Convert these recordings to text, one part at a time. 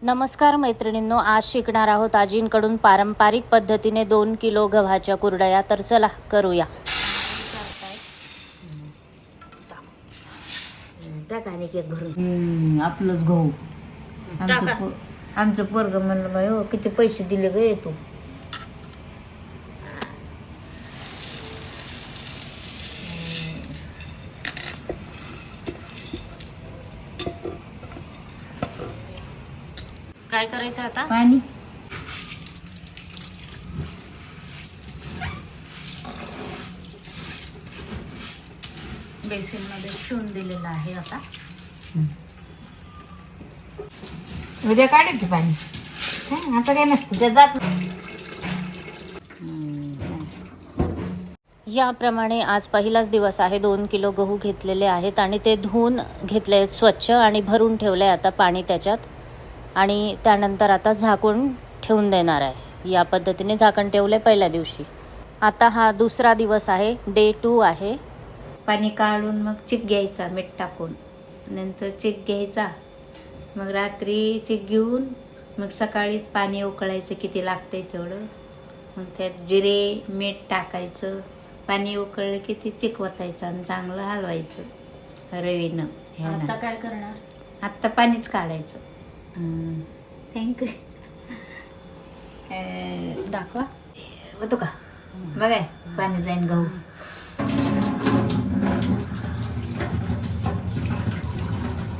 नमस्कार मैत्रिणींनो, आज शिकणार आहोत आजींकडून पारंपरिक पद्धतीने 2 किलो गव्हाच्या कुरडया. तर चला करूया. टाकाने केक भरून आपलंच गहू. आमचं पोरग म्हणलं बाई हो किती पैसे दिले ग येतो. काय करायचं आता? पाणी बेसिनमध्ये शिवून दिलेलं आहे. आता उद्या काढायचं पाणी. आता काय नसतं त्या जात. याप्रमाणे आज पहिलाच दिवस आहे. 2 किलो गहू घेतलेले आहेत आणि ते धुवून घेतले स्वच्छ आणि भरून ठेवले आता पाणी त्याच्यात. आणि त्यानंतर आता झाकून ठेवून देणार आहे. या पद्धतीने झाकण ठेवले पहिल्या दिवशी. आता हा दुसरा दिवस आहे, डे 2 आहे. पाणी काढून मग चिक घ्यायचा मीठ टाकून, नंतर चिक घ्यायचा, मग रात्री चिक घेऊन मग सकाळी पाणी उकळायचं किती लागतंय तेवढं. मग त्यात जिरे मीठ टाकायचं. पाणी उकळलं की ते चिक वतायचं आणि चांगलं हलवायचं रवीनं. आता काय करणार? आत्ता पाणीच काढायचं. थँक्यू. दाखवा होतो का बघाय पाणी जाईन गहू.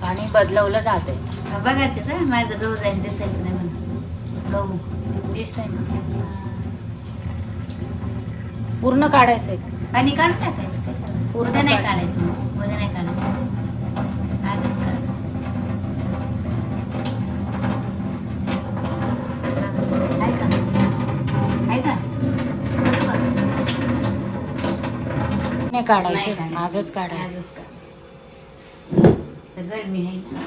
पाणी बदलवलं जाते. बघायचं ना माझं गहू जाईन दिसायचं नाही म्हणून. गहू दिसतंय ना? पूर्ण काढायचंय. पाणी काढून टाकायचं. उद्या नाही काढायचं. उद्या नाही काढायचं. आजच काढायचं. नाही काढायचं, आजच काढायचं. तर गरमी आहे ना.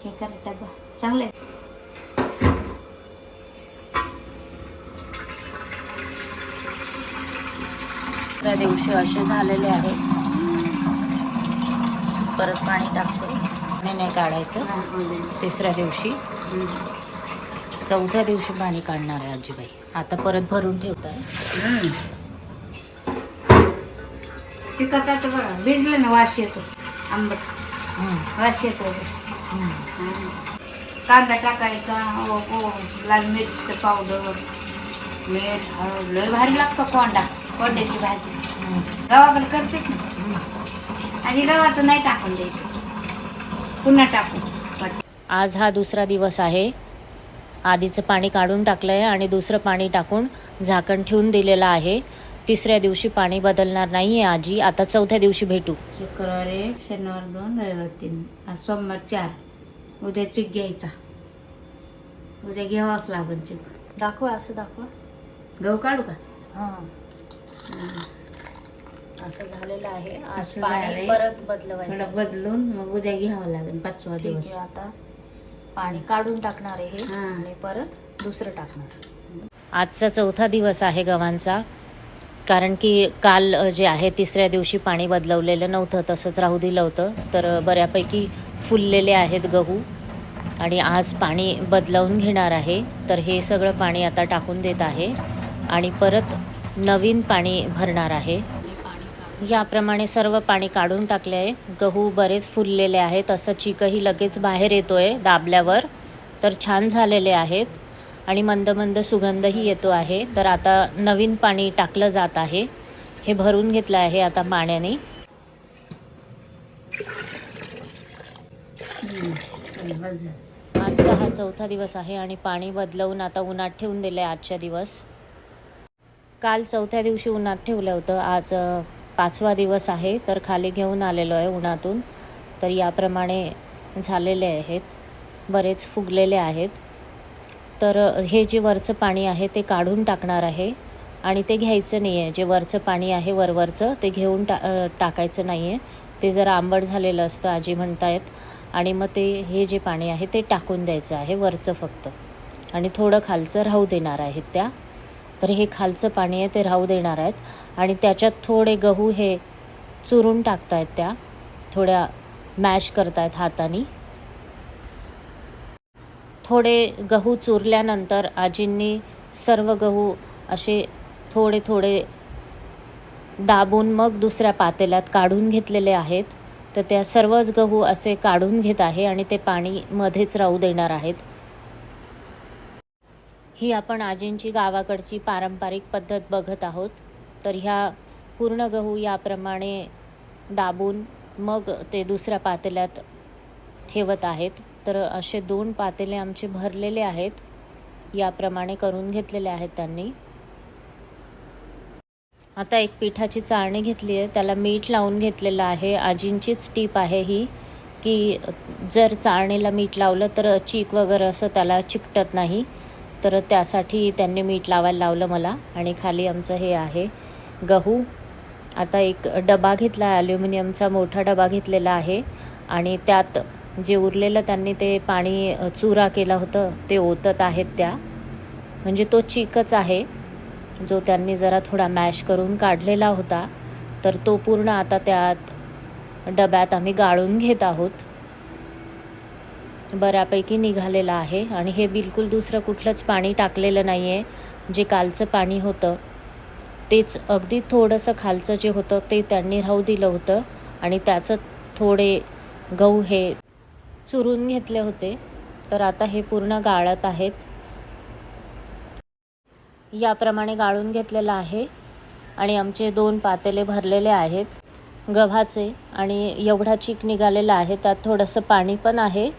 हे करता बा चांगलं आहे. त्या दिवशी असे झालेले आहे. परत पाणी टाकतो. नाही काढायचं. तिसऱ्या दिवशी, चौथ्या दिवशी पाणी काढणार आहे आजीबाई. आता परत भरून ठेवतात. ते कसं बघा भिजलं ना वास येतो. आंबट वास येतो. कांदा टाकायचा, लाल मिरची पावडर, मीठ, हळद. लय भारी लागतो कोंड्याची भाजी. गावाकडे करते ना. आणि गव्हाचं नाही टाकून द्यायचं, पुन्हा टाकू. आज हा दुसरा दिवस आहे. आधीचं पाणी काढून टाकलं आहे आणि दुसरं पाणी टाकून झाकण ठेवून दिलेलं आहे. तिसऱ्या दिवशी पाणी बदलणार नाही आहे आजी. आता चौथ्या दिवशी भेटू. शुक्रवार 1, शनिवार 2, रविवार 3, आज सोमवार 4. उद्या चिक घ्यायचा. उद्या घ्यावाच लागेल चिक. दाखवा, असं दाखवा. गहू काढू का? हां, असं झालेलं आहे. आज असं पाणी झालंय. परत बदलवायचं. थोडं बदलून मग उद्या घ्यावं लागेल 5वा ठीक दिवस. आहे. आता पाणी काढून टाकणार आहे हे हां. आणि परत दुसरं टाकणार. आजचा चौथा दिवस आहे गव्हांचा. कारण की काल जे आहे तिसऱ्या दिवशी पाणी बदलवलेलं नव्हतं, तसंच राहू दिलं होतं. तर बऱ्यापैकी फुललेले आहेत गहू आणि आज पाणी बदलवून घेणार आहे. तर हे सगळं पाणी आता टाकून देत आहे आणि परत नवीन पाणी भरणार आहे. याप्रमाणे सर्व पाणी काढून टाकले आहे. गहू बरेच फुललेले आहेत. असं चिकही लगेच बाहेर येतो आहे दाबल्यावर. तर छान झालेले आहेत आणि मंद मंद सुगंधही येतो आहे. तर आता नवीन पाणी टाकलं जात आहे. हे भरून घेतलं आहे आता पाण्याने. आजचा हा चौथा दिवस आहे आणि पाणी बदलवून आता उन्हात ठेवून दिलं आहे आजच्या दिवस. काल चौथ्या दिवशी उन्हात ठेवलं होतं. आज 5वा दिवस आहे. तर खाली घेऊन आलेलो आहे उन्हातून. तर याप्रमाणे झालेले आहेत. बरेच फुगलेले आहेत. तर हे जे वरचं पाणी आहे ते काढून टाकणार आहे आणि ते घ्यायचं नाही आहे. जे वरचं पाणी आहे वरवरचं ते घेऊन टाकायचं नाही आहे. ते जरा आंबट झालेलं असतं आजी म्हणतायत. आणि मग ते हे जे पाणी आहे ते टाकून द्यायचं आहे वरचं फक्त. आणि थोडं खालचं राहू देणार आहेत त्या. तर हे खालचं पाणी आहे ते राहू देणार आहेत आणि त्याच्यात थोडे गहू हे चुरून टाकतायत त्या. थोड्या मॅश करतायत हाताने. थोडे गहू चुरल्यानंतर आजींनी सर्व गहू असे थोडे थोडे दाबून मग दुसऱ्या पातेल्यात काढून घेतलेले आहेत. तर त्या सर्वच गहू असे काढून घेत आहे आणि ते पाणी मध्येच राहू देणार आहेत. ही आपण आजींची गावाकडची पारंपरिक पद्धत बघत आहोत. तर ह्या पूर्ण गहू याप्रमाणे दाबून मग ते दुसऱ्या पातेल्यात ठेवत आहेत. तर असे 2 पातेले आमचे भरलेले आहेत. याप्रमाणे करून घेतलेले आहेत त्यांनी. आता एक पिठाची चाळणी घेतली आहे, त्याला मीठ लावून घेतलेलं आहे. आजींचीच टीप आहे ही, की जर चाळणीला मीठ लावलं तर चीक वगैरे असं त्याला चिकटत नाही. तर त्यासाठी त्यांनी मीठ लावायला लावलं मला. आणि खाली आमचं हे आहे गहू. आता एक डबा घेतला आहे, ॲल्युमिनियमचा मोठा डबा घेतलेला आहे आणि त्यात जे उरलेलं त्यांनी ते पाणी चुरा केलं होतं ते ओतत आहेत त्या. म्हणजे तो चिकच आहे जो त्यांनी जरा थोडा मॅश करून काढलेला होता. तर तो पूर्ण आता त्यात डब्यात आम्ही गाळून घेत आहोत. बऱ्यापैकी निघालेला आहे आणि हे बिलकुल दुसरं कुठलंच पाणी टाकलेलं नाही आहे. जे कालचं पाणी होतं तेच, अगदी थोडंसं खालचं जे होतं ते त्यांनी राहू दिलं होतं आणि त्याचं थोडे गहू हे चुरून घेतले होते. तर आता हे पूर्ण गाळत आहेत. याप्रमाणे गाळून घेतलेलं आहे आणि आमचे 2 पातेले भरलेले आहेत गव्हाचे आणि एवढा चीक निघालेला आहे. त्यात थोडंसं पाणी पण आहे.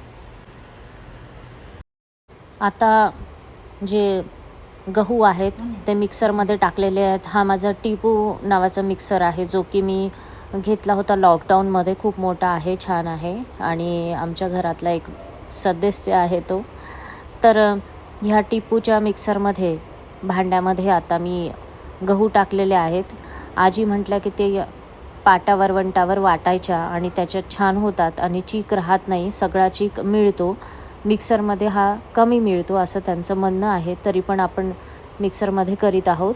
आता जे गहू आहेत ते मिक्सरमध्ये टाकलेले आहेत. हा माझा टिपू नावाचा मिक्सर आहे जो की मी घेतला होता लॉकडाऊनमध्ये. खूप मोठा आहे, छान आहे आणि आमच्या घरातला एक सदस्य आहे तो. तर ह्या टिपूच्या मिक्सरमध्ये भांड्यामध्ये आता मी गहू टाकलेले आहेत. आजी म्हटल्या की ते पाटावर वंटावर वाटायच्या आणि त्याच्यात छान होतात आणि चीक राहत नाही, सगळा चीक मिळतो. मिक्सरमध्ये हा कमी मिळतो असं त्यांचं म्हणणं आहे. तरी पण आपण मिक्सरमध्ये करीत आहोत.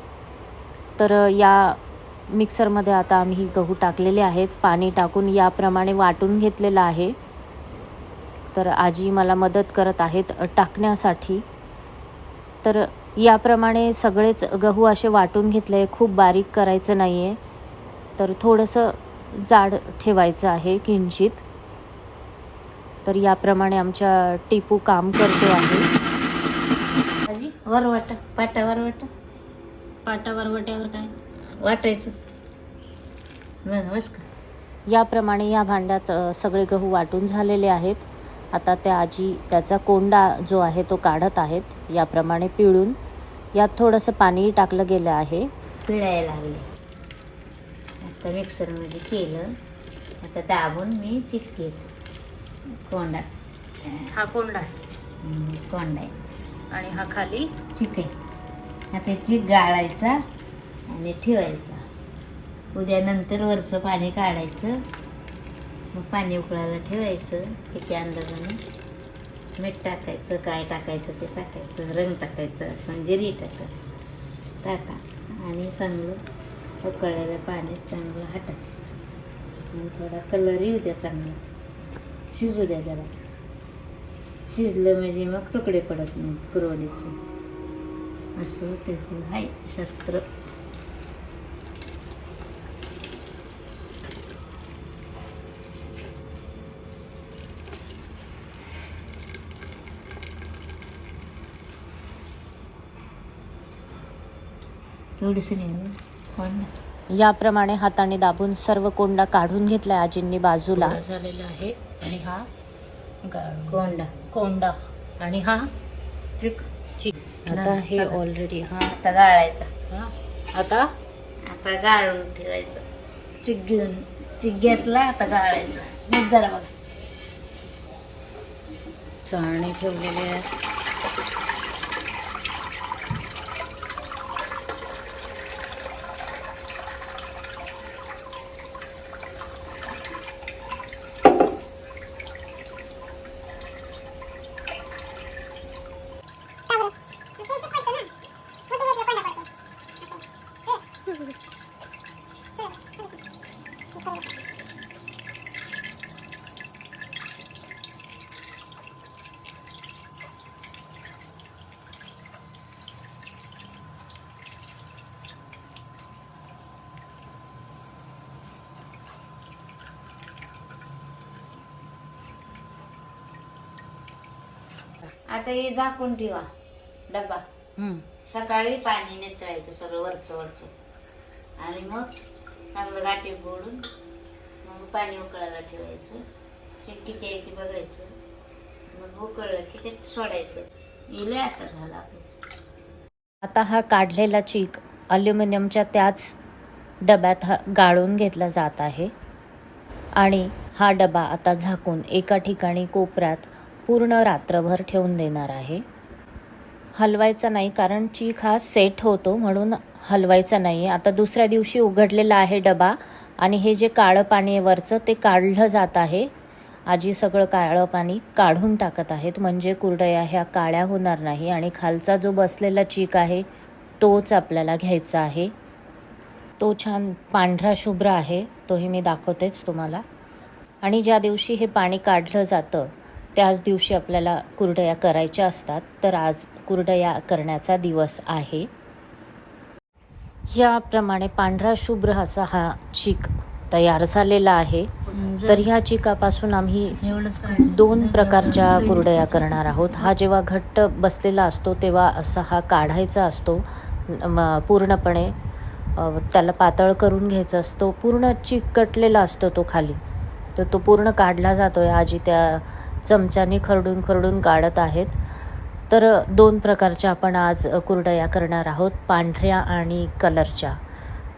तर या मिक्सरमध्ये आता आम्ही गहू टाकलेले आहेत. पाणी टाकून याप्रमाणे वाटून घेतलेलं आहे. तर आजी मला मदत करत आहेत टाकण्यासाठी. तर याप्रमाणे सगळेच गहू असे वाटून घेतले. खूप बारीक करायचं नाही आहे, तर थोडंसं जाड ठेवायचं आहे किंचित. तर याप्रमाणे आमच्या टिपू काम करतो आहे. वरवाटा, पाटावर वाटा, पाटावर वट्यावर काय वाटायचं बस का. याप्रमाणे या भांड्यात सगळे गहू वाटून झालेले आहेत. आता त्या आजी त्याचा कोंडा जो आहे तो काढत आहेत. याप्रमाणे पिळून यात थोडंसं पाणी टाकलं गेलं आहे. पिळायला लागले. आता मिक्सरमध्ये केलं. आता दाबून मी चिक घेते. कोंडा, हा कोंडा आहे कोंडा आहे आणि हा खाली चिक आहे. आता चिक गाळायचा आणि ठेवायचा. उद्या नंतर वरचं पाणी काढायचं. मग पाणी उकळायला ठेवायचं. किती अंदाजाने मीठ टाकायचं, काय टाकायचं ते टाकायचं, रंग टाकायचं, पण जिरी टाका आणि चांगलं उकळलेल्या पाण्यात चांगलं हटायचं. आणि थोडा कलर येऊ द्या, चांगला शिजू द्या जरा. शिजलं म्हणजे मग तुकडे पडत नाही कुरवडीचे. असं त्याचं आहे शास्त्र. एवढंसं नाही कोंडा. याप्रमाणे हाताने दाबून सर्व कोंडा काढून घेतला आजींनी बाजूला झालेला आहे. आणि हा कोंडा कोंडा आणि हा चिक. आता हे ऑलरेडी हा आता गाळायचा. हा आता आता गाळून ठेवायचं. चिक घेऊन चिक घेतला, आता गाळायचा. जरा बघा चाळणी ठेवलेली आहे. आता हे झाकून ठेवा डबा. हं. सकाळी पाणी नेत्रायचं सगळं वरचं वरचं आणि मग चांगलं गाठी फोडून मग पाणी उकळायला ठेवायचं. चिक किती आहे ते बघायचं. मग उकळलं की ते सोडायचं. इले आता झाला आपलं. आता हा काढलेला चीक ॲल्युमिनियमच्या त्याच डब्यात गाळून घेतला जात आहे आणि हा डबा आता झाकून एका ठिकाणी कोपऱ्यात पूर्ण रात्रभर ठेवून देणार आहे. हलवायचा नाही, कारण चीक हा सेट होतो म्हणून हलवायचा नाही. आता दुसऱ्या दिवशी उघडलेला आहे डबा आणि हे जे काळं पाणी आहे वरचं ते काढलं जात आहे. आजी सगळं काळं पाणी काढून टाकत आहेत, म्हणजे कुरडया ह्या काळ्या होणार नाही आणि खालचा जो बसलेला चीक आहे तोच आपल्याला घ्यायचा आहे. तो छान पांढरा शुभ्र आहे, तोही मी दाखवतेच तुम्हाला. आणि ज्या दिवशी हे पाणी काढलं जातं त्याच दिवशी आपल्याला कुरडया करायच्या असतात, तर आज कुरडया करण्याचा दिवस आहे. याप्रमाणे पांढरा शुभ्र असा हा चीक तयार झालेला आहे. तर ह्या चिकापासून आम्ही 2 प्रकारच्या कुरडया करणार आहोत. हा जेव्हा घट्ट बसलेला असतो तेव्हा असा हा काढायचा असतो पूर्णपणे, त्याला पातळ करून घ्यायचा असतो. पूर्ण चिकटलेला असतो तो खाली, तर तो पूर्ण काढला जातो आहे. आजी त्या चमच्याने खरडून खरडून काढत आहेत. तर 2 प्रकारच्या आपण आज कुरडया करणार आहोत, पांढऱ्या आणि कलरच्या.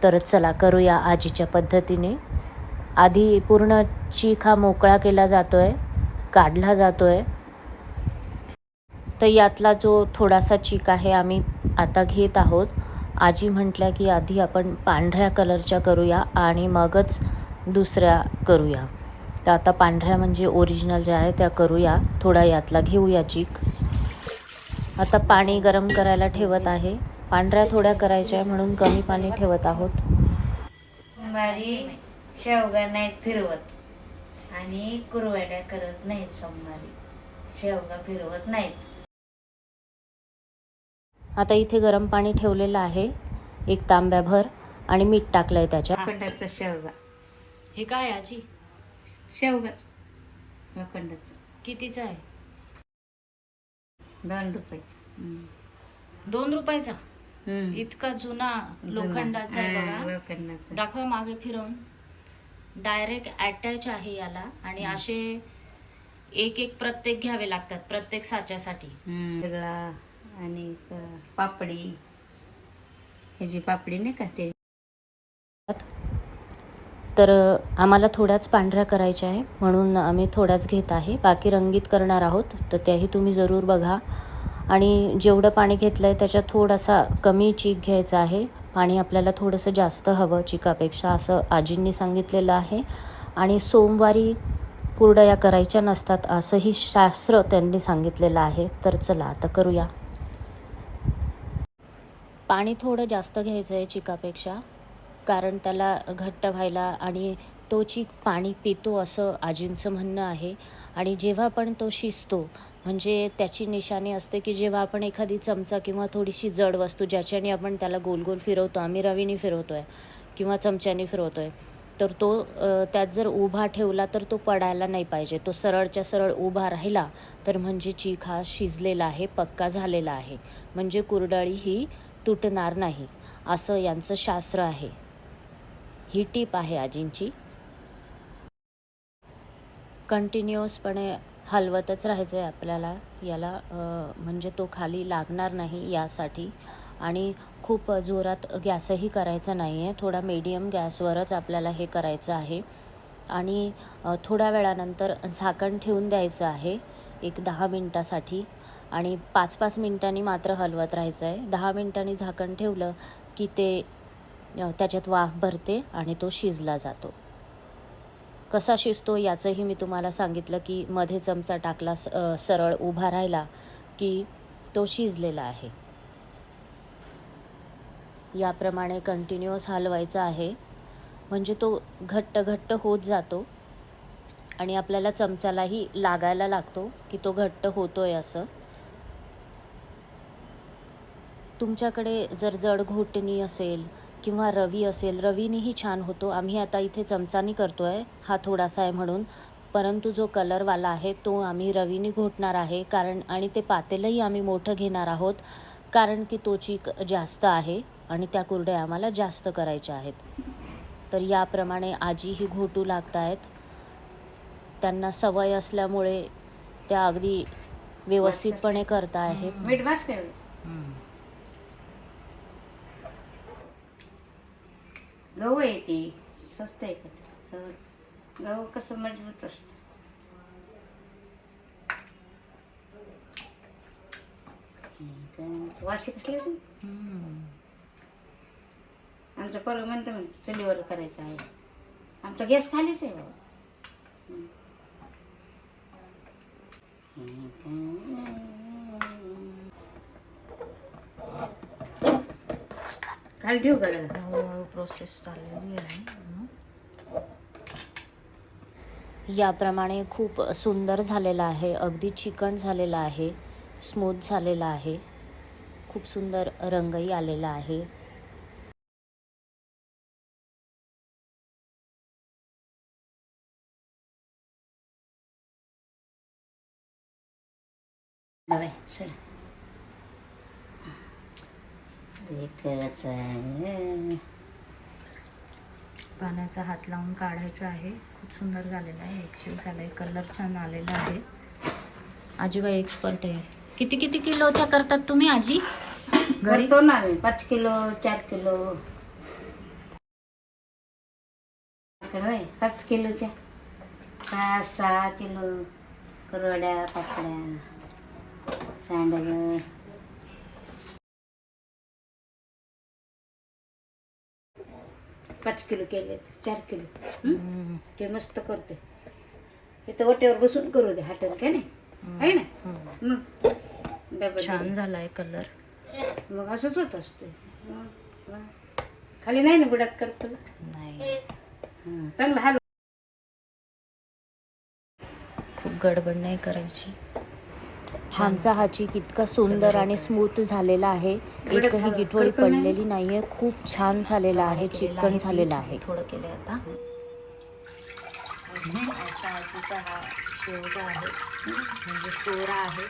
तर चला करूया आजीच्या पद्धतीने. आधी पूर्ण चीक हा मोकळा केला जातो आहे, काढला जातो आहे. तर यातला जो थोडासा चीक आहे आम्ही आता घेत आहोत. आजी म्हटल्या की आधी आपण पांढऱ्या कलरच्या करूया आणि मगच दुसऱ्या करूया. तर आता पांढऱ्या म्हणजे ओरिजिनल ज्या आहे त्या करूया. थोडा यातला घेऊया चीक. आता पाणी गरम करायला ठेवत आहे. पांढऱ्या थोड्या करायच्या आहे म्हणून कमी पाणी ठेवत आहोत. सोमवारी शेवगा नाहीत फिरवत आणि कुरवड्या करत नाहीत. सोमवारी शेवगा फिरवत नाहीत. आता इथे गरम पाणी ठेवलेलं आहे 1 तांब्याभर आणि मीठ टाकलं आहे त्याच्यात. लोखंडाचा शेवगा. हे काय आजी? शेवगाच लोखंडाचा. कितीचा आहे? 2 रुपयाचा. 2 रुपयाचा? इतका जुना लोखंडाचा आहे बघा. लोखंडाचा. दाखवा मागे फिरवून. डायरेक्ट अटॅच आहे याला आणि असे एक प्रत्येक घ्यावे लागतात प्रत्येक साच्यासाठी. वेगळा आणि पापडी, ह्याची पापडी नाही का ते. तर आम्हाला थोड्याच पांढऱ्या करायच्या आहे म्हणून आम्ही थोड्याच घेत आहे. बाकी रंगीत करणार आहोत, तर त्याही तुम्ही जरूर बघा. आणि जेवढं पाणी घेतलं आहे त्याच्यात थोडासा कमी चीक घ्यायचा आहे. पाणी आपल्याला थोडंसं जास्त हवं चिकापेक्षा, असं आजींनी सांगितलेलं आहे. आणि सोमवारी कुरडया करायच्या नसतात असंही शास्त्र त्यांनी सांगितलेलं आहे. तर चला आता करूया. पाणी थोडं जास्त घ्यायचं आहे चिकापेक्षा, कारण त्याला घट्ट व्हायला आणि तो चीक पाणी पितो असं आजींचं म्हणणं आहे. आणि जेव्हा पण तो शिजतो म्हणजे त्याची निशाणी असते की जेव्हा आपण एखादी चमचा किंवा थोडीशी जड वस्तू ज्याच्याने आपण त्याला गोल गोल फिरवतो, आम्ही रवीने फिरवतो आहे किंवा चमच्याने फिरवतो आहे, तर तो त्यात जर उभा ठेवला तर तो पडायला नाही पाहिजे. तो सरळच्या सरळ उभा राहिला तर म्हणजे चीक हा शिजलेला आहे, पक्का झालेला आहे, म्हणजे कुरडळी ही तुटणार नाही असं यांचं शास्त्र आहे. ही टीप आहे आजींची. कंटिन्युअसपणे हलवतच राहायचं आहे आपल्याला याला, म्हणजे तो खाली लागणार नाही यासाठी. आणि खूप जोरात गॅसही करायचा नाही आहे, थोडा मीडियम गॅसवरच आपल्याला हे करायचं आहे. आणि थोड्या वेळानंतर झाकण ठेवून द्यायचं आहे 10 मिनटासाठी. आणि 5-5 मिनटांनी मात्र हलवत राहायचं आहे. 10 मिनटांनी झाकण ठेवलं की ते त्याच्यात वाफ भरते आणि तो शिजला जातो. कसा शिजतो याचंही मी तुम्हाला सांगितलं की मध्ये चमचा टाकला सरळ उभा राहिला की तो शिजलेला आहे. याप्रमाणे कंटिन्युअस हलवायचा आहे म्हणजे तो घट्ट घट्ट होत जातो आणि आपल्याला चमचालाही लागायला लागतो की तो घट्ट होतोय असं. तुमच्याकडे जर जड घोटणी असेल किंवा रवी असेल, रवीनेही छान होतो. आम्ही आता इथे चमचानी करतो आहे, हा थोडासा आहे म्हणून, परंतु जो कलरवाला आहे तो आम्ही रवीने घोटणार आहे, कारण आणि ते पातेलंही आम्ही मोठं घेणार आहोत, कारण की तो चीक जास्त आहे आणि त्या कुरडया आम्हाला जास्त करायच्या आहेत. तर याप्रमाणे आजीही घोटू लागत आहेत. त्यांना सवय असल्यामुळे त्या अगदी व्यवस्थितपणे करता आहेत. मीठ बस काय गहू आहे ती स्वस्त आहे का? गहू कसं मजबूत असतं. वाशी कसली ती? आमचं पोरग म्हणतं चुलीवर करायचं आहे. आमचा गॅस खालीच आहे बाबा. खाली ठेवू का जरा? प्रोसेस चाललेली आहे. याप्रमाणे खूप सुंदर झालेलं आहे, अगदी चिकन झालेलं आहे, स्मूथ झालेलं आहे, खूप सुंदर रंगही आलेला आहे. बाय चला एकच आहे. पाण्याचा हात लावून काढायचा आहे. खूप सुंदर झालेला आहे, एकजीव झाला आहे, कलर छान आलेला आहे. आजीबाई एक्सपर्ट आहे. किती किती किलोच्या करतात तुम्ही आजी घरी? करतो ना आम्ही 5 किलो 4 किलो. 5 किलोच्या 5-6 किलो कुरवड्या पापड्या सांडग. पाच किलो केले 4 किलो ते मस्त करते. इथं वाट्यावर बसून करू दे हाटल काय नाही आहे ना. मग छान झालाय कलर. मग असंच होत असते. खाली नाही ना बुडात करतो नाही, चांगलं हाल. खूप गडबड नाही करायची. आमचा हा चीक इतका सुंदर आणि स्मूथ झालेला आहे, एकही गिठोळी पडलेली नाहीये. खूप छान झालेला आहे, चिकन झालेला आहे. थोडं केलं आता. असा आजीचा हा शेवगा आहे, म्हणजे सोरा आहे.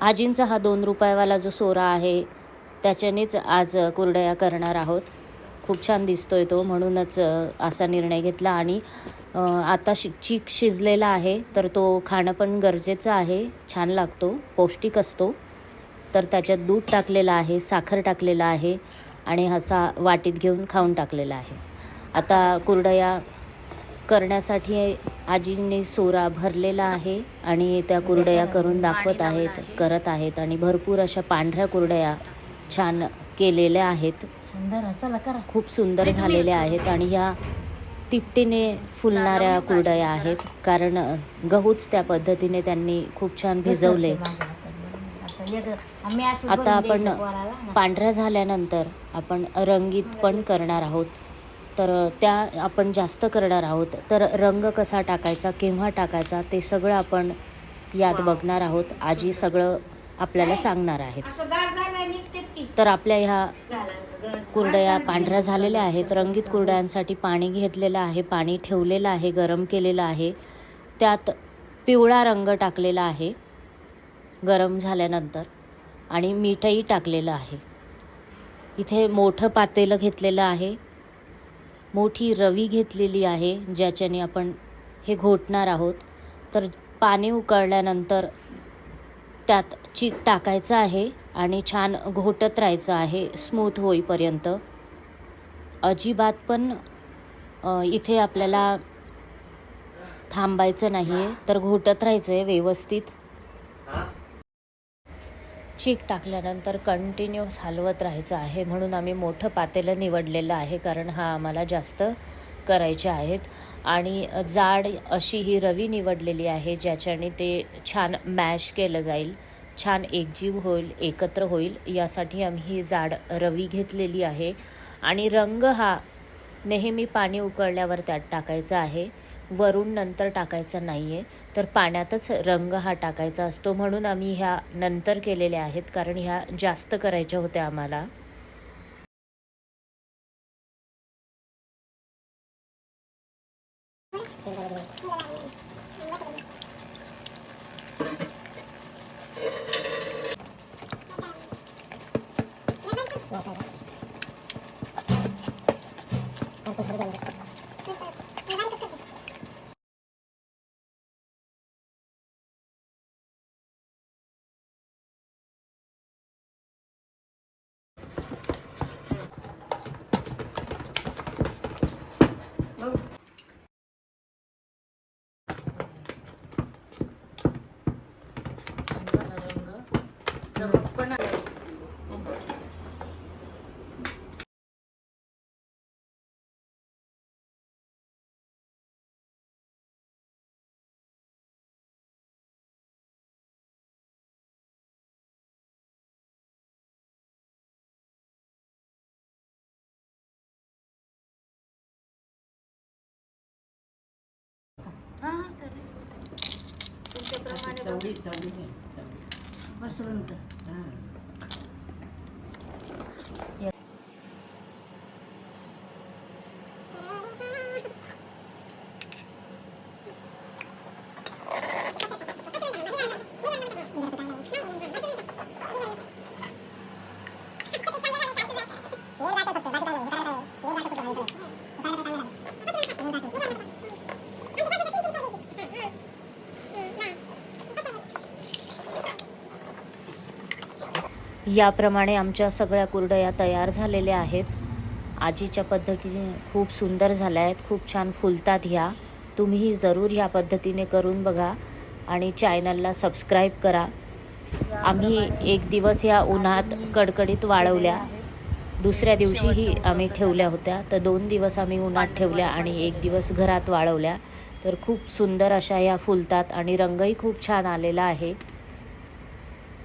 आजींचा हा 2 रुपयावाला जो सोरा आहे त्याच्यानेच आज कुरडया करणार आहोत. खूप छान दिसतोय तो, म्हणूनच असा निर्णय घेतला. आणि आता चीक शिजलेला आहे तर तो खाणं पण गरजेचं आहे. छान लागतो, पौष्टिक असतो. तर त्याच्यात दूध टाकलेलं आहे, साखर टाकलेलं आहे आणि असा वाटीत घेऊन खाऊन टाकलेला आहे. आता कुरडया करण्यासाठी आजींनी सोरा भरलेला आहे आणि त्या कुरडया करून दाखवत आहेत, करत आहेत. आणि भरपूर अशा पांढऱ्या कुरडया छान केलेल्या आहेत, खूप सुंदर झालेल्या आहेत. आणि ह्या तिपटीने फुलणाऱ्या कुरडया आहेत, कारण गहूच त्या पद्धतीने त्यांनी खूप छान भिजवले. आता आपण पांढऱ्या झाल्यानंतर आपण रंगीत पण करणार आहोत, तर त्या आपण जास्त करणार आहोत. तर रंग कसा टाकायचा, केव्हा टाकायचा, ते सगळं आपण यात बघणार आहोत. आजी सगळं आपल्याला सांगणार आहेत. तर आपल्या ह्या कुरडया पांढऱ्या झालेल्या आहेत. रंगीत कुरड्यांसाठी पाणी घेतलेलं आहे, पाणी ठेवलेलं आहे, गरम केलेलं आहे. त्यात पिवळा रंग टाकलेला आहे गरम झाल्यानंतर, आणि मीठही टाकलेलं आहे. इथे मोठं पातेलं घेतलेलं आहे, मोठी रवी घेतलेली आहे, ज्याच्याने आपण हे घोटणार आहोत. तर पाणी उकळल्यानंतर त्यात चीक टाकायचं आहे आणि छान घोटत राहायचं आहे स्मूथ होईपर्यंत. अजिबात पण इथे आपल्याला थांबायचं नाही आहे, तर घोटत राहायचं आहे व्यवस्थित. चीक टाकल्यानंतर कंटिन्यूस हलवत राहायचं आहे, म्हणून आम्ही मोठं पातेलं निवडलेलं आहे, कारण हा आम्हाला जास्त करायचे आहेत. आणि जाड अशी ही रवी निवडलेली आहे, ज्याच्याने ते छान मॅश केलं जाईल, छान एकजीव होईल, एकत्र होईल, यासाठी आम्ही ही जाड रवी घेतलेली आहे. आणि रंग हा नेहमी पाणी उकळल्यावर त्यात टाकायचा आहे, वरून नंतर टाकायचा नाही आहे. तर पाण्यातच रंग हा टाकायचा असतो, म्हणून आम्ही ह्या नंतर केलेल्या आहेत, कारण ह्या जास्त करायच्या होत्या आम्हाला. चमक पण आहे. हां चालेल तुमच्याप्रमाणे पसरून कर. याप्रमाणे आमच्या सगळ्या कुरडया तयार झालेल्या आहेत. आजीच्या पद्धतीने खूप सुंदर झाल्या आहेत, खूप छान फुलतात ह्या. तुम्हीही जरूर ह्या पद्धतीने करून बघा आणि चॅनलला सबस्क्राईब करा. आम्ही एक दिवस ह्या उन्हात कडकडीत वाळवल्या, दुसऱ्या दिवशीही आम्ही ठेवल्या होत्या. तर 2 दिवस आम्ही उन्हात ठेवल्या आणि 1 दिवस घरात वाळवल्या. तर खूप सुंदर अशा ह्या फुलतात आणि रंगही खूप छान आलेला आहे.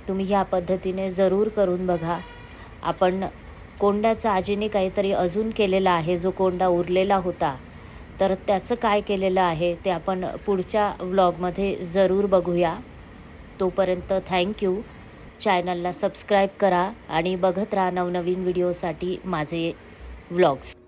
तुम्ही ह्या पद्धतीने जरूर करून बघा. आपण कोंड्याचा आजीने काहीतरी अजून केलेला आहे, जो कोंडा उरलेला होता. तर त्याचं काय केलेलं आहे ते आपण पुढच्या व्लॉगमध्ये जरूर बघूया. तोपर्यंत थँक्यू. चॅनलला सबस्क्राईब करा आणि बघत राहा नवनवीन व्हिडिओसाठी माझे व्लॉग्स.